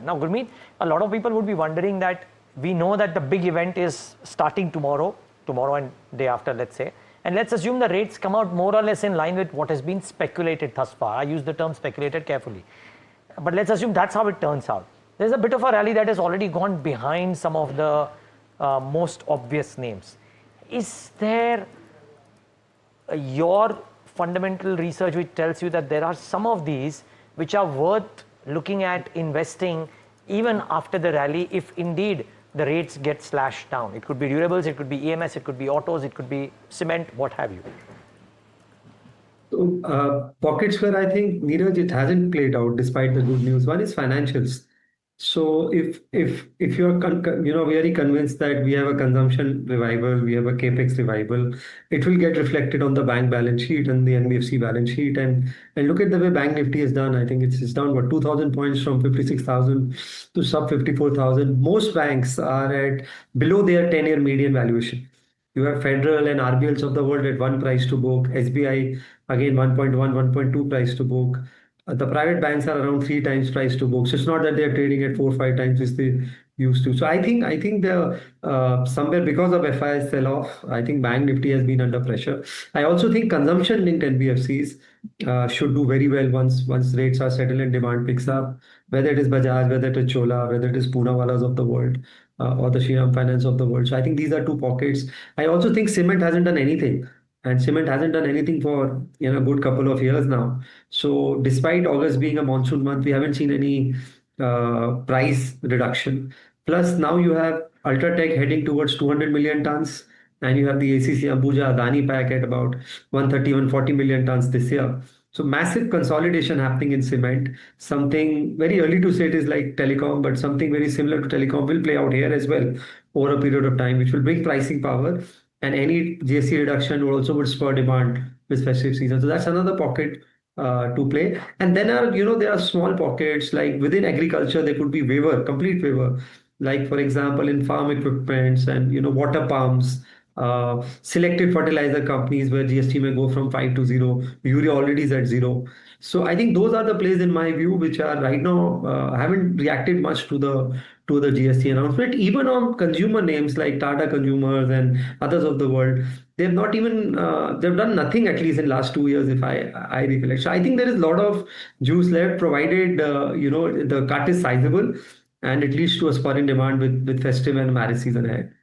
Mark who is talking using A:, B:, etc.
A: Now, Gurmeet, a lot of people would be wondering that we know that the big event is starting tomorrow and day after, let's say. And let's assume the rates come out more or less in line with what has been speculated thus far. I use the term speculated carefully. But let's assume that's how it turns out. There's a bit of a rally that has already gone behind some of the most obvious names. Is there your fundamental research which tells you that there are some of these which are worth looking at investing even after the rally if indeed the rates get slashed down? It could be durables, it could be EMS, it could be autos, it could be cement, what have you.
B: So, pockets where I think, Neeraj, it hasn't played out despite the good news. One is financials. So if you're very convinced that we have a consumption revival, we have a capex revival, it will get reflected on the bank balance sheet and the NBFC balance sheet. And look at the way Bank Nifty is done. I think it's down 2,000 points from 56,000 to sub 54,000. Most banks are at below their 10-year median valuation. You have Federal and RBLs of the world at one price to book. SBI again 1.1, 1.2 price to book. The private banks are around 3 times price to book. So it's not that they are trading at 4 or 5 times as they used to. So I think the somewhere because of FIS sell-off, I think Bank Nifty has been under pressure. I also think consumption-linked NBFCs should do very well once rates are settled and demand picks up. Whether it is Bajaj, whether it is Chola, whether it is Poonawala's of the world. Or the Shriram Finance of the world. So I think these are two pockets. I also think cement hasn't done anything, and cement hasn't done anything for a good couple of years now. So despite August being a monsoon month, we haven't seen any price reduction. Plus now you have Ultratech heading towards 200 million tons, and you have the ACC Ambuja Adani pack at about 130, 140 million tons this year. So massive consolidation happening in cement. Something very early to say it is like telecom, but something very similar to telecom will play out here as well over a period of time, which will bring pricing power. And any GST reduction also would spur demand with festive season. So that's another pocket to play. And then there are small pockets like within agriculture, there could be waiver, complete waiver. Like for example, in farm equipments and water pumps, selected fertilizer companies where GST may go from 5 to 0, urea already is at 0. So I think those are the plays in my view which are right now haven't reacted much to the GST announcement. Even on consumer names like Tata Consumers and others of the world, they've not even they've done nothing at least in last 2 years if I recollect. So I think there is a lot of juice left provided the cut is sizable and it leads to a spur in demand with festive and marriage season ahead.